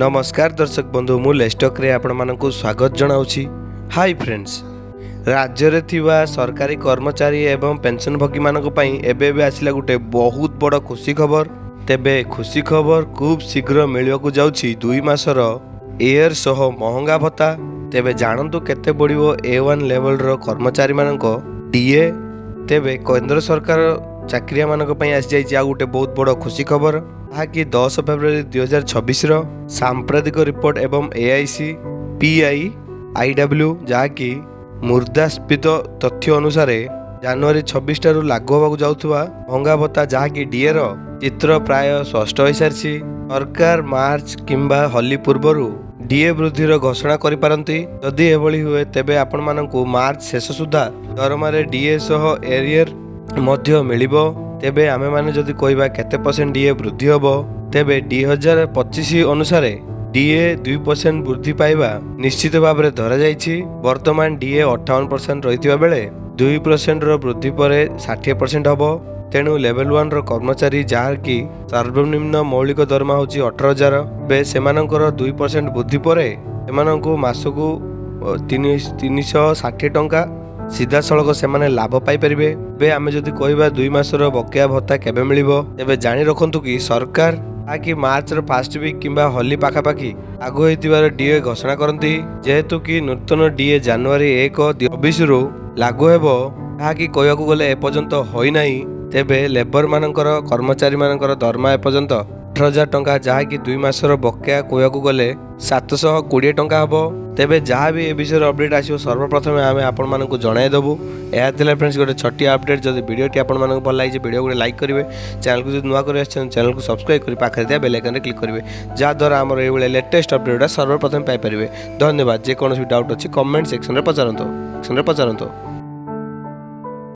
नमस्कार दर्शक बंधु मु लेस्टक रे आपण मानकु स्वागत जनाउछि। हाय फ्रेंड्स, राज्य रे थिबा सरकारी कर्मचारी एवं पेंशन भोगी मानक पई एबे आसिला गुटे बहुत बड़ खुशी खबर। तेबे खुशी खबर खूब शीघ्र मिलिବାକୁ जाउछि 2 मासर एयर सह महंगा भत्ता। तेबे जानंतु केते पड़िबो A1 लेवल रो कर्मचारी मानक डीए। तेबे केंद्र सरकार चाकरिया मानक पई आसी जाइछि आ गुटे बहुत बड़ खुशी खबर, ताकि 10 फेब्रुआरी 2026 रो सांप्रदायिक रिपोर्ट एवं AIC PI IW जहाँकि मुद्रास्फीत तथ्य अनुसार जनवरी 26 ठारू लागू होगा जाउथुवा महंगा भत्ता जहाँकि डीए रो चित्र प्राय स्पष्ट हो सारी। सरकार मार्च किंबा होली पूर्व डीए वृद्धि घोषणा करि पारंती। यदि एभली हुए तेबे आपण मानकु मार्च शेष सुधा दरमारे डीए सह एरियर मध्य मिलिबो। तेबे आमे माने जदि कहबा केते परसेंट डीए वृद्धि होबो, तेबे 2025 अनुसार डीए 2% वृद्धि पाइबा निश्चित भाव में धरा जाइछि। वर्तमान डीए 58% रहितिबा बेले 2% रो वृद्धि पर 60% हबो। तेणु लेवल 1 रो कर्मचारी जहाँ कि सर्वनिम्न मौलिक दरमा होची 18,000 बे सेमानकर 2% वृद्धि पर सेमानकु मासकु 360 टंका सीधा सड़क से लाभ पाई परिबे। बे आमे जदि कहबा 2 मासर बकेया भत्ता केबे मिलिबो, तेबे जानि रखंतु कि सरकार ताकि मार्च रो फर्स्ट वीक किंबा होली पाखापाखि आगो होइतिबार डीए घोषणा करंती। जेहेतु कि नूतन डीए जनवरी 1 रु लागू हेबो, ताकि कहयाकु गले एपर्यंत होई नाही। तेबे लेबर मानकर कर्मचारी मानकर दरमा एपर्यंत 18,000 टंका जहाँकि 2 मासर बकेया कहयाकु गले 720 टंका हबो। तेबे जहाँ भी ए विषय अपडेट आसियो सर्वप्रथम आमे आपण मानकु जणाई देबु। एहा थिला फ्रेंड्स गोटे छोटी अपडेट। जदि वीडियोटी आपण मानकु भल लागिजे वीडियो को लाइक करिवे, चैनल को जदि नुवा करि आछन चैनल को सब्सक्राइब करि पाखरे दिया बेल आइकन रे क्लिक करिवे, जा द्वारा हमर ए बेले लेटेस्ट अपडेट सर्वप्रथम पाई परिवे। धन्यवाद। जे कोनोसी डाउट अछि कमेंट सेक्शन रे पचारंतो।